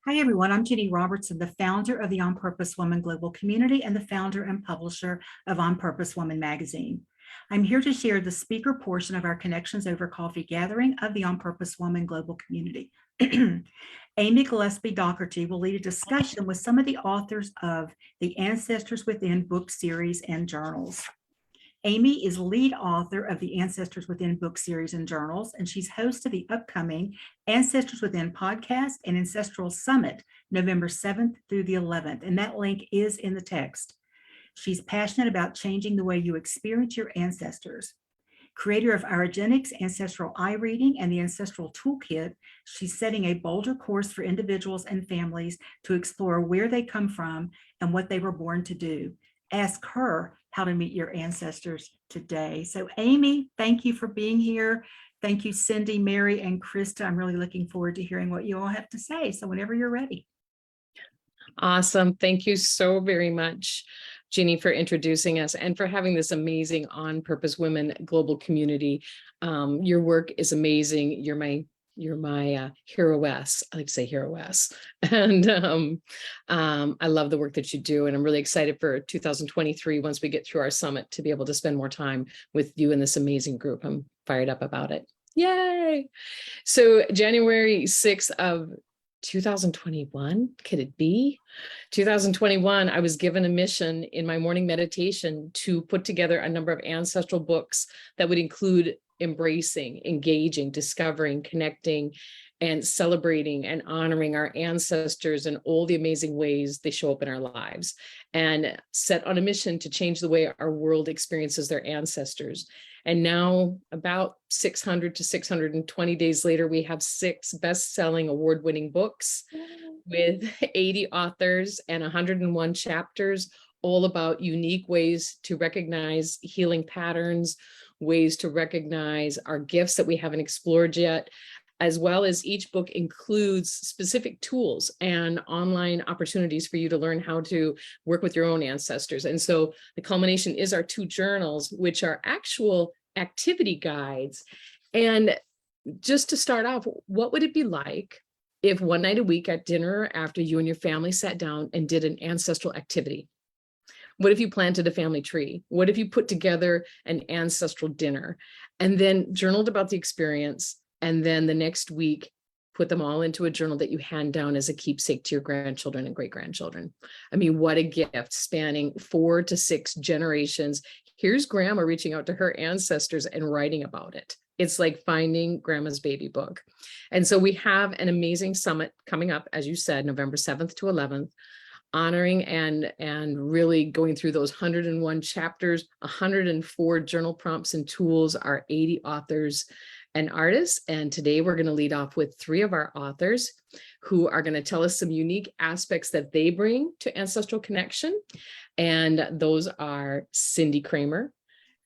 Hi, everyone. I'm Jenny Robertson, the founder of the On Purpose Woman Global Community and the founder and publisher of On Purpose Woman magazine. I'm here to share the speaker portion of our Connections Over Coffee gathering of the On Purpose Woman Global Community. Amy Gillespie Dougherty will lead a discussion with some of the authors of the Ancestors Within book series and journals. Amy is lead author of the Ancestors Within book series and journals, and she's host of the upcoming Ancestors Within podcast and Ancestral Summit, November 7th through the 11th, and that link is in the text. She's passionate about changing the way you experience your ancestors. Creator of Irigenics Ancestral Eye Reading and the Ancestral Toolkit, she's setting a bolder course for individuals and families to explore where they come from and what they were born to do. Ask her how to meet your ancestors today. So Amy, thank you for being here. Thank you, Cindy, Mary, and Krista. I'm really looking forward to hearing what you all have to say. So whenever you're ready. Awesome. Thank you so very much, Jeannie, for introducing us and for having this amazing On Purpose Women global community. Your work is amazing. You're my heroess. I like to say heroess. And I love the work that you do. And I'm really excited for 2023, once we get through our summit, to be able to spend more time with you and this amazing group. I'm fired up about it. Yay. So January 6th of 2021, could it be? 2021, I was given a mission in my morning meditation to put together a number of ancestral books that would include embracing, engaging, discovering, connecting, and celebrating and honoring our ancestors and all the amazing ways they show up in our lives, and set on a mission to change the way our world experiences their ancestors. And now, about 600 to 620 days later, we have 6 best-selling, award-winning books with 80 authors and 101 chapters, all about unique ways to recognize healing patterns, ways to recognize our gifts that we haven't explored yet, as well as each book includes specific tools and online opportunities for you to learn how to work with your own ancestors. And so the culmination is our 2 journals, which are actual activity guides. And just to start off, what would it be like if one night a week at dinner, after you and your family sat down and did an ancestral activity? What if you planted a family tree? What if you put together an ancestral dinner and then journaled about the experience, and then the next week put them all into a journal that you hand down as a keepsake to your grandchildren and great-grandchildren? I mean, what a gift, spanning 4 to 6 generations. Here's grandma reaching out to her ancestors and writing about it. It's like finding grandma's baby book. And so we have an amazing summit coming up, as you said, November 7th to 11th, honoring and really going through those 101 chapters, 104 journal prompts and tools, our 80 authors and artists. And today we're going to lead off with 3 of our authors who are going to tell us some unique aspects that they bring to ancestral connection. And those are Cindy Kramer,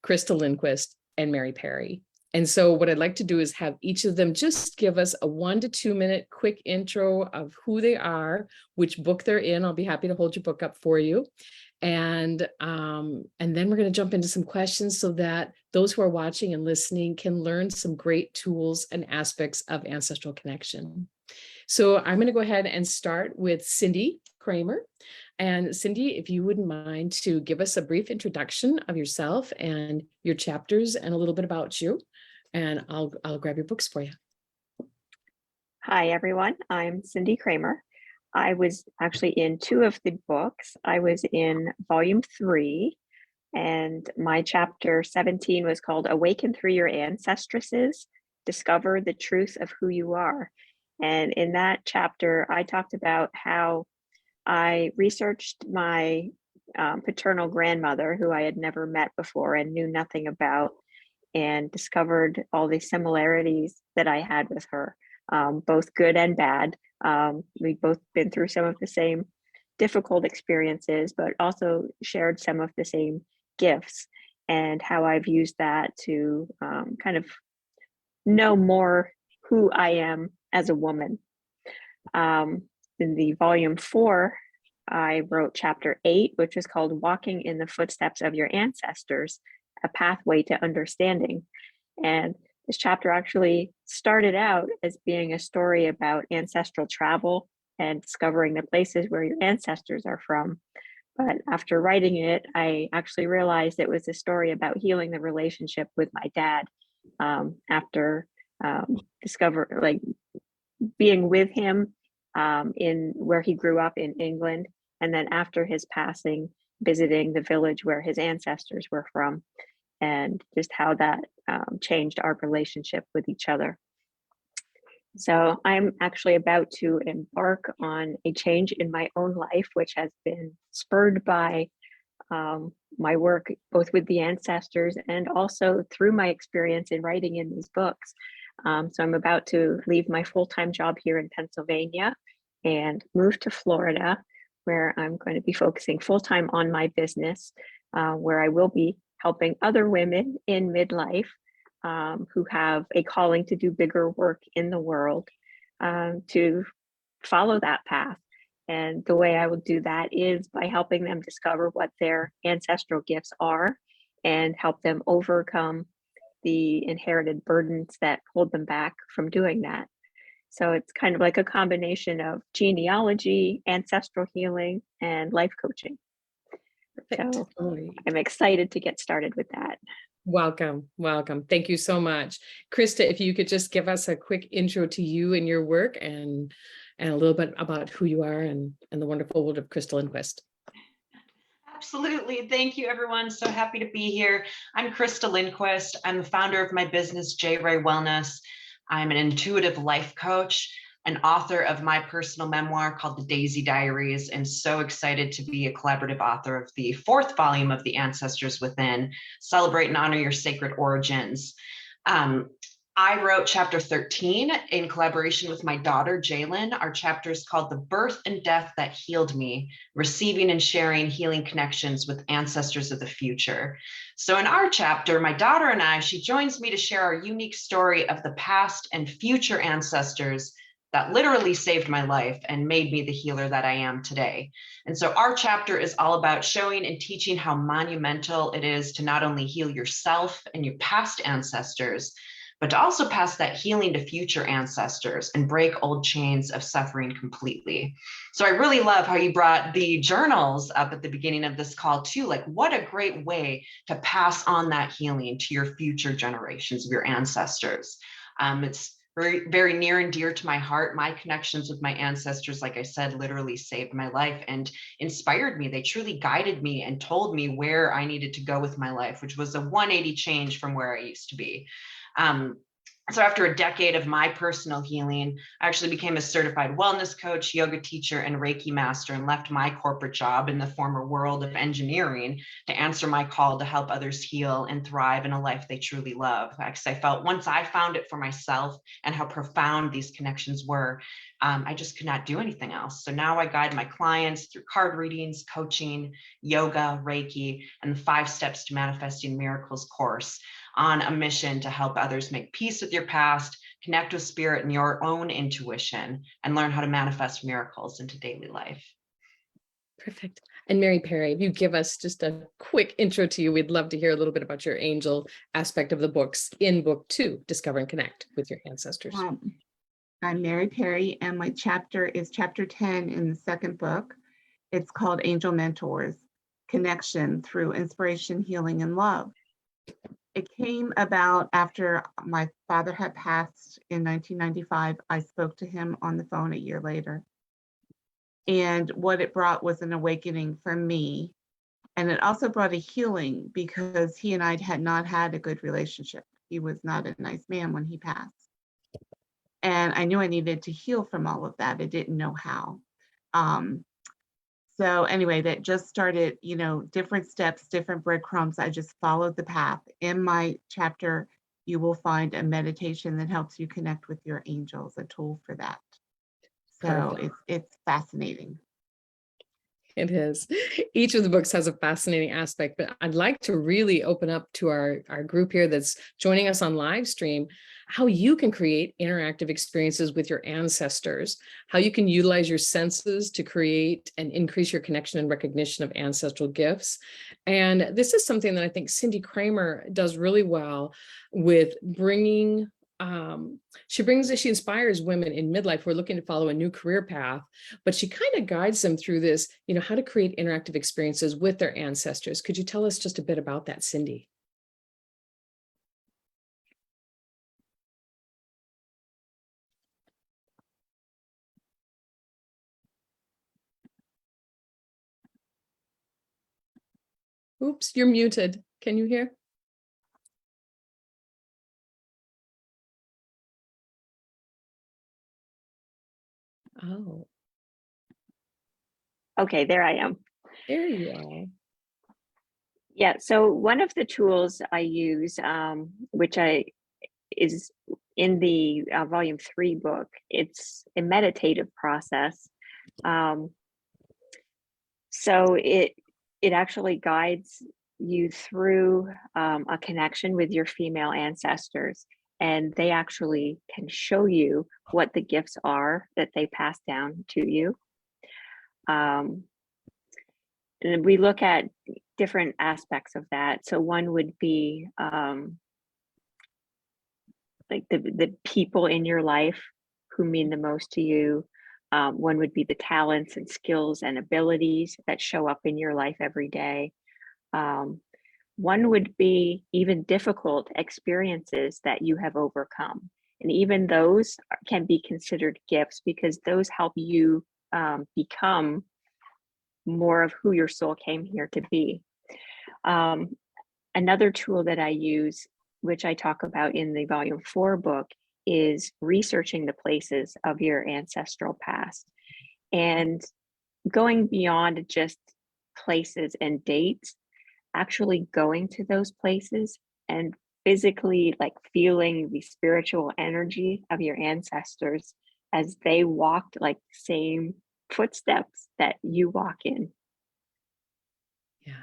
Krista Lindquist, and Mary Perry. And so what I'd like to do is have each of them just give us a 1 to 2 minute quick intro of who they are, which book they're in. I'll be happy to hold your book up for you. And then we're going to jump into some questions so that those who are watching and listening can learn some great tools and aspects of ancestral connection. So I'm going to go ahead and start with Cindy Kramer. And Cindy, if you wouldn't mind to give us a brief introduction of yourself and your chapters and a little bit about you, and I'll grab your books for you. Hi, everyone. I'm Cindy Kramer. I was actually in 2 of the books. I was in volume 3, and my chapter 17 was called Awaken Through Your Ancestresses, Discover the Truth of Who You Are. And in that chapter, I talked about how I researched my paternal grandmother, who I had never met before and knew nothing about, and discovered all the similarities that I had with her, both good and bad. We've both been through some of the same difficult experiences, but also shared some of the same gifts, and how I've used that to kind of know more who I am as a woman. In the volume 4, I wrote chapter 8, which is called Walking in the Footsteps of Your Ancestors, A Pathway to Understanding. And this chapter actually started out as being a story about ancestral travel and discovering the places where your ancestors are from. But after writing it, I actually realized it was a story about healing the relationship with my dad, after being with him in where he grew up in England, and then after his passing, visiting the village where his ancestors were from, and just how that changed our relationship with each other. So I'm actually about to embark on a change in my own life, which has been spurred by my work both with the ancestors and also through my experience in writing in these books. So I'm about to leave my full-time job here in Pennsylvania and move to Florida, where I'm going to be focusing full-time on my business, where I will be helping other women in midlife who have a calling to do bigger work in the world, to follow that path. And the way I will do that is by helping them discover what their ancestral gifts are and help them overcome the inherited burdens that hold them back from doing that. So it's kind of like a combination of genealogy, ancestral healing, and life coaching. So I'm excited to get started with that. Welcome. Welcome. Thank you so much. Krista, if you could just give us a quick intro to you and your work and a little bit about who you are and the wonderful world of Krista Lindquist. Absolutely. Thank you, everyone. So happy to be here. I'm Krista Lindquist. I'm the founder of my business, J. Ray Wellness. I'm an intuitive life coach, an author of my personal memoir called The Daisy Diaries, and so excited to be a collaborative author of the 4th volume of The Ancestors Within, Celebrate and Honor Your Sacred Origins. I wrote chapter 13 in collaboration with my daughter, Jalen. Our chapter is called The Birth and Death That Healed Me, Receiving and Sharing Healing Connections with Ancestors of the Future. So in our chapter, my daughter and I, she joins me to share our unique story of the past and future ancestors that literally saved my life and made me the healer that I am today. And so our chapter is all about showing and teaching how monumental it is to not only heal yourself and your past ancestors, but to also pass that healing to future ancestors and break old chains of suffering completely. So I really love how you brought the journals up at the beginning of this call too. Like, what a great way to pass on that healing to your future generations of your ancestors. It's very, very near and dear to my heart. My connections with my ancestors, like I said, literally saved my life and inspired me. They truly guided me and told me where I needed to go with my life, which was a 180 change from where I used to be. So after a decade of my personal healing, I actually became a certified wellness coach, yoga teacher, and Reiki master, and left my corporate job in the former world of engineering to answer my call to help others heal and thrive in a life they truly love. Because I felt once I found it for myself and how profound these connections were, I just could not do anything else. So now I guide my clients through card readings, coaching, yoga, Reiki, and the 5 Steps to Manifesting Miracles course, on a mission to help others make peace with your past, connect with spirit and your own intuition, and learn how to manifest miracles into daily life. Perfect. And Mary Perry, if you give us just a quick intro to you, we'd love to hear a little bit about your angel aspect of the books in book 2, Discover and Connect with Your Ancestors. I'm Mary Perry, and my chapter is chapter 10 in the 2nd book. It's called Angel Mentors, Connection Through Inspiration, Healing, and Love. It came about after my father had passed in 1995. I spoke to him on the phone a year later. And what it brought was an awakening for me. And it also brought a healing because he and I had not had a good relationship. He was not a nice man when he passed. And I knew I needed to heal from all of that. I didn't know how. So anyway, that just started, different steps, different breadcrumbs. I just followed the path. In my chapter, you will find a meditation that helps you connect with your angels, a tool for that. So it's fascinating. It is. Each of the books has a fascinating aspect, but I'd like to really open up to our group here that's joining us on live stream, how you can create interactive experiences with your ancestors, how you can utilize your senses to create and increase your connection and recognition of ancestral gifts. And this is something that I think Cindy Kramer does really well with bringing she inspires women in midlife who are looking to follow a new career path, but she kind of guides them through this, how to create interactive experiences with their ancestors. Could you tell us just a bit about that, Cindy? Oops, you're muted. Can you hear? Oh, Okay, there I am. there you are. Yeah, so one of the tools I use, which is in the volume 3 book, it's a meditative process. So it actually guides you through a connection with your female ancestors, and they actually can show you what the gifts are that they pass down to you. And we look at different aspects of that. So one would be like the people in your life who mean the most to you. One would be the talents and skills and abilities that show up in your life every day. One would be even difficult experiences that you have overcome. And even those can be considered gifts because those help you become more of who your soul came here to be. Another tool that I use, which I talk about in the volume 4 book, is researching the places of your ancestral past and going beyond just places and dates, actually going to those places and physically like feeling the spiritual energy of your ancestors as they walked like the same footsteps that you walk in. Yeah.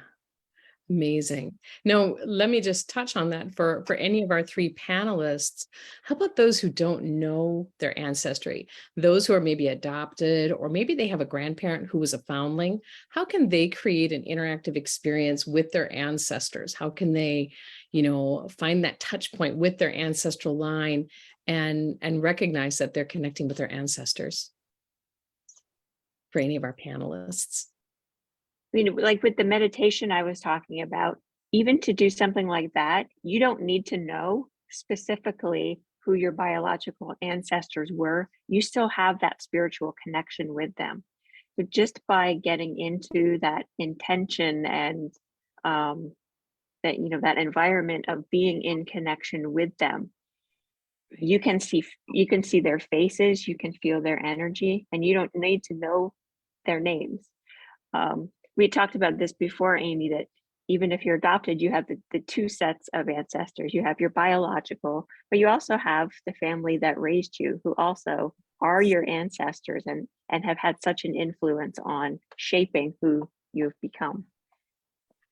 Amazing. Now, let me just touch on that for any of our 3 panelists. How about those who don't know their ancestry? Those who are maybe adopted, or maybe they have a grandparent who was a foundling. How can they create an interactive experience with their ancestors? How can they, find that touch point with their ancestral line and recognize that they're connecting with their ancestors? For any of our panelists. Like with the meditation I was talking about, even to do something like that, you don't need to know specifically who your biological ancestors were. You still have that spiritual connection with them. So just by getting into that intention and that environment of being in connection with them, you can see their faces, you can feel their energy, and you don't need to know their names. We talked about this before, Amy, that even if you're adopted, you have the 2 sets of ancestors. You have your biological, but you also have the family that raised you, who also are your ancestors and have had such an influence on shaping who you've become.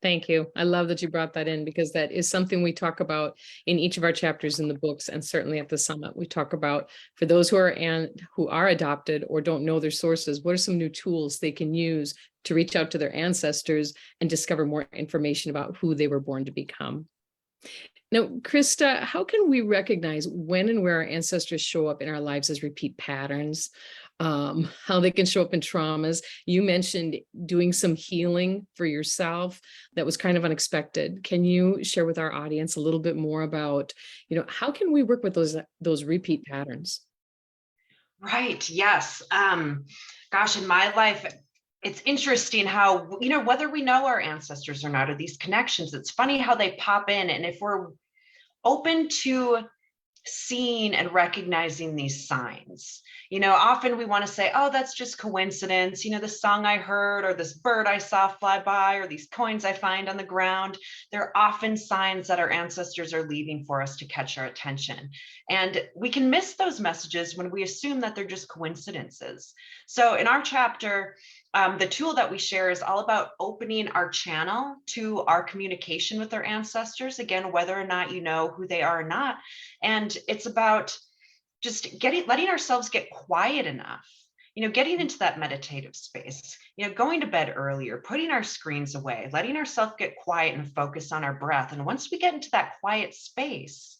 Thank you. I love that you brought that in, because that is something we talk about in each of our chapters in the books, and certainly at the summit. We talk about, for those who are adopted or don't know their sources, what are some new tools they can use to reach out to their ancestors and discover more information about who they were born to become. Now, Krista, how can we recognize when and where our ancestors show up in our lives as repeat patterns? How they can show up in traumas? You mentioned doing some healing for yourself that was kind of unexpected. Can you share with our audience a little bit more about, how can we work with those repeat patterns? Right. Yes. Gosh, in my life, it's interesting how, whether we know our ancestors or not, or these connections, it's funny how they pop in. And if we're open to seeing and recognizing these signs, often we want to say, oh, that's just coincidence. This song I heard, or this bird I saw fly by, or these coins I find on the ground. They're often signs that our ancestors are leaving for us to catch our attention. And we can miss those messages when we assume that they're just coincidences. So in our chapter, the tool that we share is all about opening our channel to our communication with our ancestors, again, whether or not you know who they are or not. And it's about just letting ourselves get quiet enough, getting into that meditative space, going to bed earlier, putting our screens away, letting ourselves get quiet and focus on our breath. And once we get into that quiet space,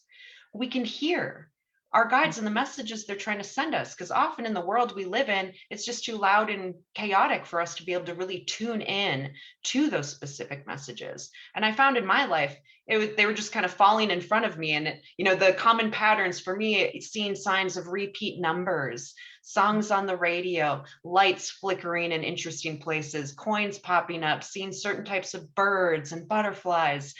we can hear our guides and the messages they're trying to send us. Because often in the world we live in, it's just too loud and chaotic for us to be able to really tune in to those specific messages. And I found in my life, they were just kind of falling in front of me. And, the common patterns for me, seeing signs of repeat numbers, songs on the radio, lights flickering in interesting places, coins popping up, seeing certain types of birds and butterflies.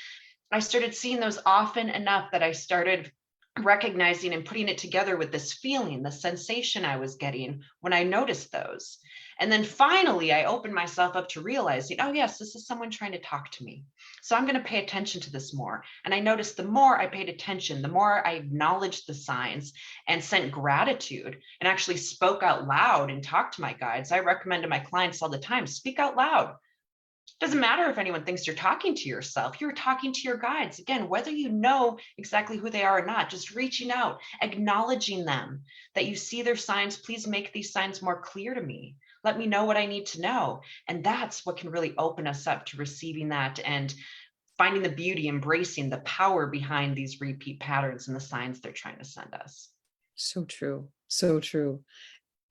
I started seeing those often enough that I started recognizing and putting it together with this feeling, the sensation I was getting when I noticed those. And then finally, I opened myself up to realizing, oh, yes, this is someone trying to talk to me. So I'm going to pay attention to this more. And I noticed the more I paid attention, the more I acknowledged the signs and sent gratitude and actually spoke out loud and talked to my guides. I recommend to my clients all the time, speak out loud. Doesn't matter if anyone thinks you're talking to yourself, you're talking to your guides. Again, whether you know exactly who they are or not, just reaching out, acknowledging them, that you see their signs. Please make these signs more clear to me. Let me know what I need to know. And that's what can really open us up to receiving that and finding the beauty, embracing the power behind these repeat patterns and the signs they're trying to send us. So true. So true.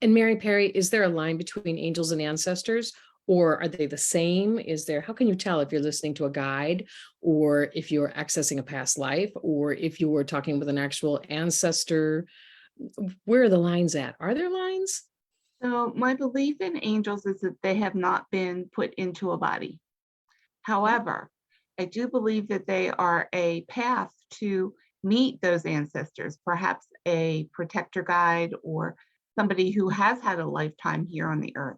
And Mary Perry, is there a line between angels and ancestors? Or are they the same? How can you tell if you're listening to a guide, or if you're accessing a past life, or if you were talking with an actual ancestor? Where are the lines at? Are there lines? So my belief in angels is that they have not been put into a body. However, I do believe that they are a path to meet those ancestors, perhaps a protector guide or somebody who has had a lifetime here on the earth.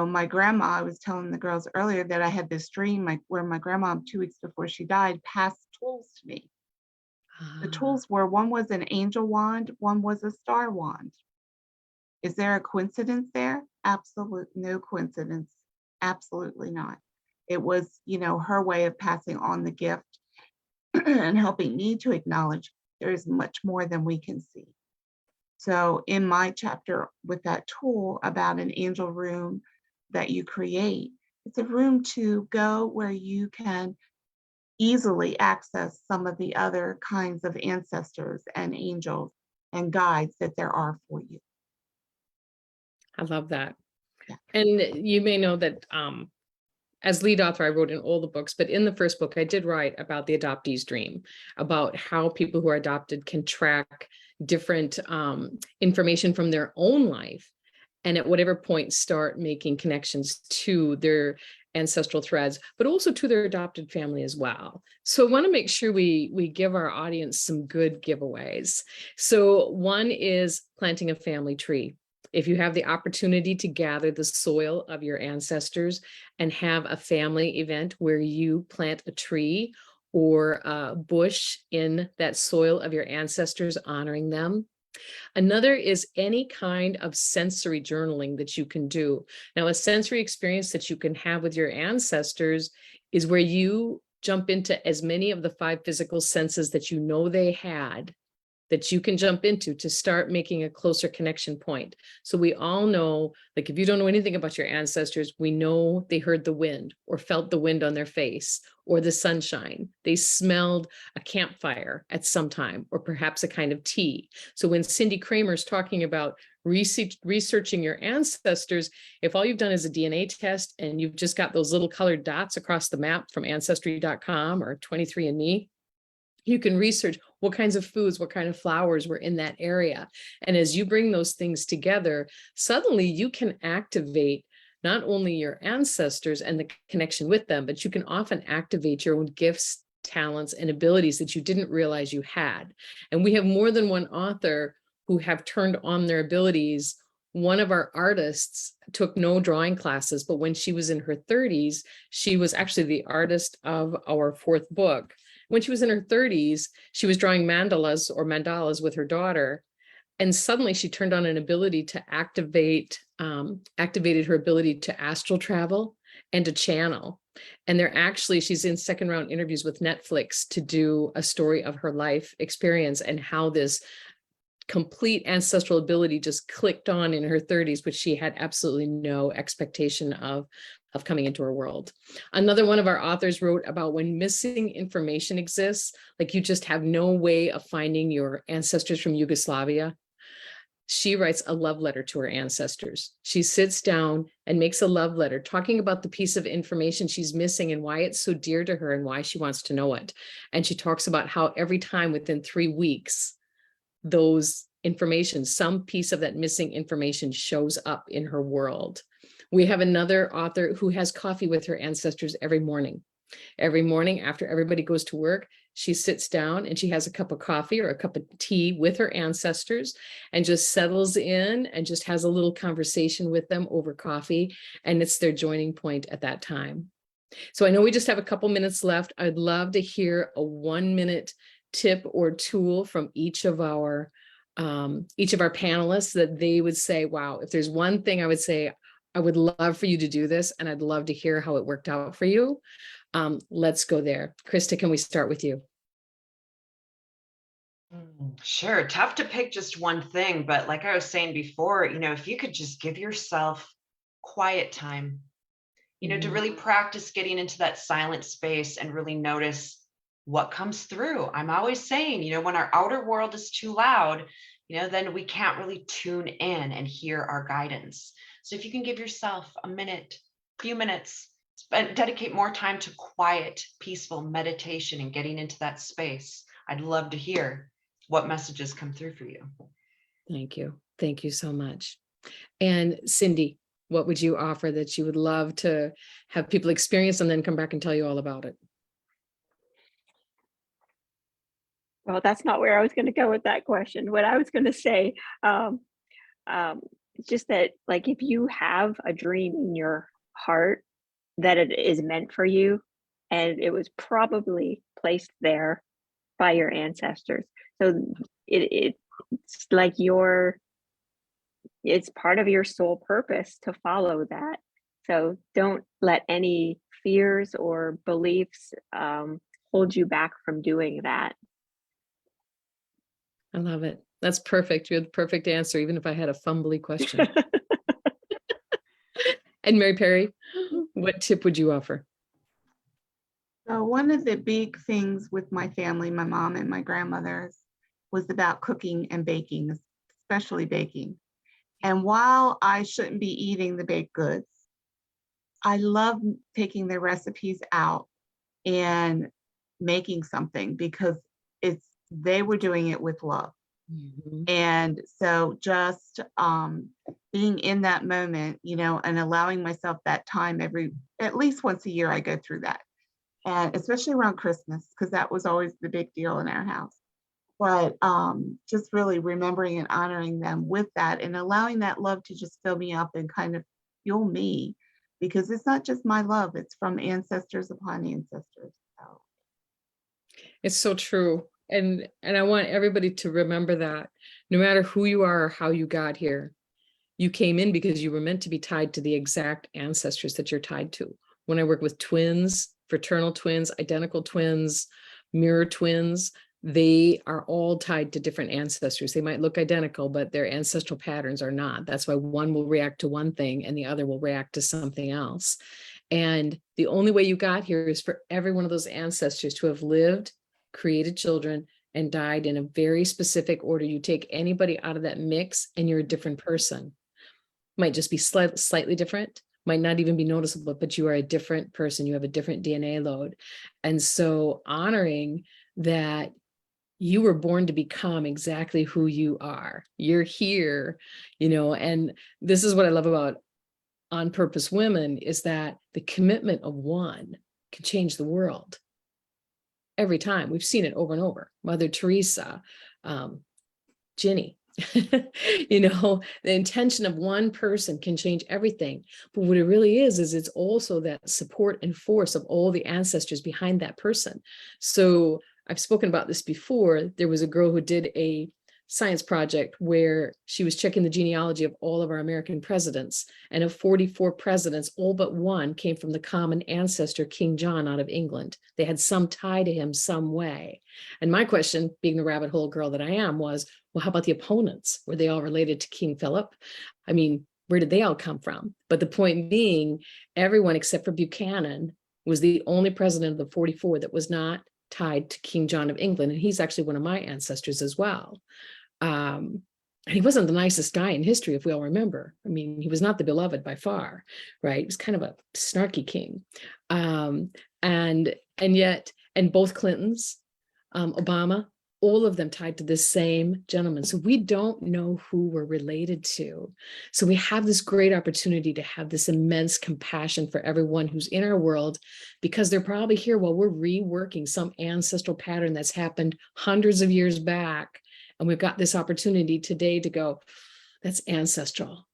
My grandma, I was telling the girls earlier that I had this dream where my grandma, 2 weeks before she died, passed tools to me. The tools were, one was an angel wand, one was a star wand. Is there a coincidence there? Absolutely no coincidence. Absolutely not. It was, her way of passing on the gift and helping me to acknowledge there is much more than we can see. So in my chapter with that tool about an angel room that you create, it's a room to go where you can easily access some of the other kinds of ancestors and angels and guides that there are for you. I love that. Yeah. And you may know that as lead author, I wrote in all the books, but in the first book, I did write about the adoptee's dream, about how people who are adopted can track different information from their own life, and at whatever point start making connections to their ancestral threads, but also to their adopted family as well. So I want to make sure we give our audience some good giveaways. So one is planting a family tree. If you have the opportunity to gather the soil of your ancestors and have a family event where you plant a tree or a bush in that soil of your ancestors, honoring them. Another is any kind of sensory journaling that you can do. Now, a sensory experience that you can have with your ancestors is where you jump into as many of the 5 physical senses that you know they had, that you can jump into to start making a closer connection point. So we all know, like, if you don't know anything about your ancestors, we know they heard the wind or felt the wind on their face or the sunshine. They smelled a campfire at some time, or perhaps a kind of tea. So when Cindy Kramer is talking about researching your ancestors, if all you've done is a DNA test and you've just got those little colored dots across the map from Ancestry.com or 23andMe, you can research what kinds of foods, what kind of flowers were in that area. And as you bring those things together, suddenly you can activate not only your ancestors and the connection with them, but you can often activate your own gifts, talents, and abilities that you didn't realize you had. And we have more than one author who have turned on their abilities. One of our artists took no drawing classes, but when she was in her 30s, she was actually the artist of our 4th book. When she was in her 30s, she was drawing mandalas with her daughter. And suddenly she turned on an ability to activated her ability to astral travel and to channel. And she's in 2nd round interviews with Netflix to do a story of her life experience and how this complete ancestral ability just clicked on in her 30s, which she had absolutely no expectation of coming into her world. Another one of our authors wrote about when missing information exists, like you just have no way of finding your ancestors from Yugoslavia. She writes a love letter to her ancestors. She sits down and makes a love letter talking about the piece of information she's missing and why it's so dear to her and why she wants to know it. And she talks about how every time within 3 weeks, those information, some piece of that missing information shows up in her world. We have another author who has coffee with her ancestors every morning. Every morning after everybody goes to work, she sits down and she has a cup of coffee or a cup of tea with her ancestors and just settles in and just has a little conversation with them over coffee. And it's their joining point at that time. So I know we just have a couple minutes left. I'd love to hear a 1-minute tip or tool from each of our panelists that they would say, wow, if there's one thing I would say, I would love for you to do this, and I'd love to hear how it worked out for you. Let's go there. Krista, can we start with you? Sure. Tough to pick just one thing, but like I was saying before, if you could just give yourself quiet time, to really practice getting into that silent space and really notice what comes through. I'm always saying, when our outer world is too loud, then we can't really tune in and hear our guidance. So if you can give yourself a minute, few minutes, dedicate more time to quiet, peaceful meditation and getting into that space, I'd love to hear what messages come through for you. Thank you. Thank you so much. And Cindy, what would you offer that you would love to have people experience and then come back and tell you all about it? Well, that's not where I was going to go with that question. What I was going to say, it's just that, like, if you have a dream in your heart that it is meant for you, and it was probably placed there by your ancestors, so it's like it's part of your soul purpose to follow that. So don't let any fears or beliefs hold you back from doing that. I love it. That's perfect. You had the perfect answer, even if I had a fumbly question. And Mary Perry, what tip would you offer? So one of the big things with my family, my mom and my grandmothers, was about cooking and baking, especially baking. And while I shouldn't be eating the baked goods, I love taking their recipes out and making something because they were doing it with love. Mm-hmm. And so just being in that moment, and allowing myself that time at least once a year, I go through that. And especially around Christmas, because that was always the big deal in our house. But just really remembering and honoring them with that and allowing that love to just fill me up and kind of fuel me, because it's not just my love, it's from ancestors upon ancestors. So. It's so true. And I want everybody to remember that no matter who you are or how you got here, you came in because you were meant to be tied to the exact ancestors that you're tied to. When I work with twins, fraternal twins, identical twins, mirror twins, they are all tied to different ancestors. They might look identical, but their ancestral patterns are not. That's why one will react to one thing and the other will react to something else. And the only way you got here is for every one of those ancestors to have lived, created children, and died in a very specific order. You take anybody out of that mix and you're a different person. Might just be slightly different, might not even be noticeable, but you are a different person. You have a different DNA load. And so honoring that you were born to become exactly who you are. You're here, and this is what I love about On Purpose Women, is that the commitment of one can change the world. Every time. We've seen it over and over. Mother Teresa, Ginny, the intention of one person can change everything. But what it really is it's also that support and force of all the ancestors behind that person. So I've spoken about this before. There was a girl who did a science project where she was checking the genealogy of all of our American presidents. And of 44 presidents, all but one came from the common ancestor, King John out of England. They had some tie to him some way. And my question, being the rabbit hole girl that I am, was, well, how about the opponents? Were they all related to King Philip? I mean, where did they all come from? But the point being, everyone except for Buchanan was the only president of the 44 that was not tied to King John of England. And he's actually one of my ancestors as well. And he wasn't the nicest guy in history, if we all remember. I mean, he was not the beloved by far, right? He was kind of a snarky king. And yet, and both Clintons, Obama, all of them tied to this same gentleman. So we don't know who we're related to. So we have this great opportunity to have this immense compassion for everyone who's in our world, because they're probably here while we're reworking some ancestral pattern that's happened hundreds of years back. And we've got this opportunity today to go, that's ancestral.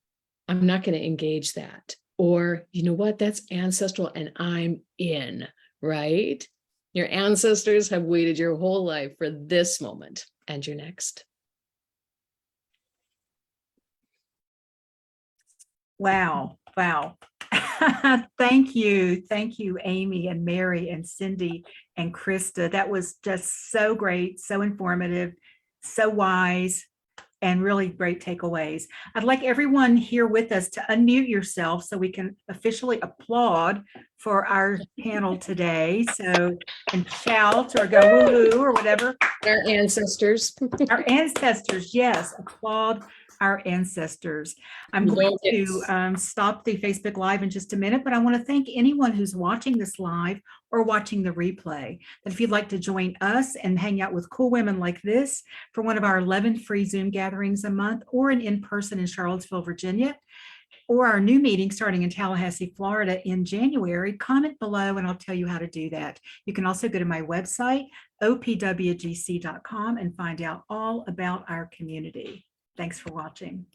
I'm not going to engage that. Or, you know what, that's ancestral and I'm in, right? Your ancestors have waited your whole life for this moment, and you're next. Wow. Wow. Thank you. Thank you, Amy and Mary and Cindy and Krista. That was just so great, so informative, so wise, and really great takeaways. I'd like everyone here with us to unmute yourself so we can officially applaud for our panel today. So, and shout or go woo-hoo or whatever. Our ancestors. Our ancestors, yes, applaud our ancestors. I'm going to stop the Facebook Live in just a minute, but I want to thank anyone who's watching this live or watching the replay. That if you'd like to join us and hang out with cool women like this for one of our 11 free Zoom gatherings a month, or an in-person in Charlottesville, Virginia, or our new meeting starting in Tallahassee, Florida in January, comment below and I'll tell you how to do that. You can also go to my website, opwgc.com, and find out all about our community. Thanks for watching.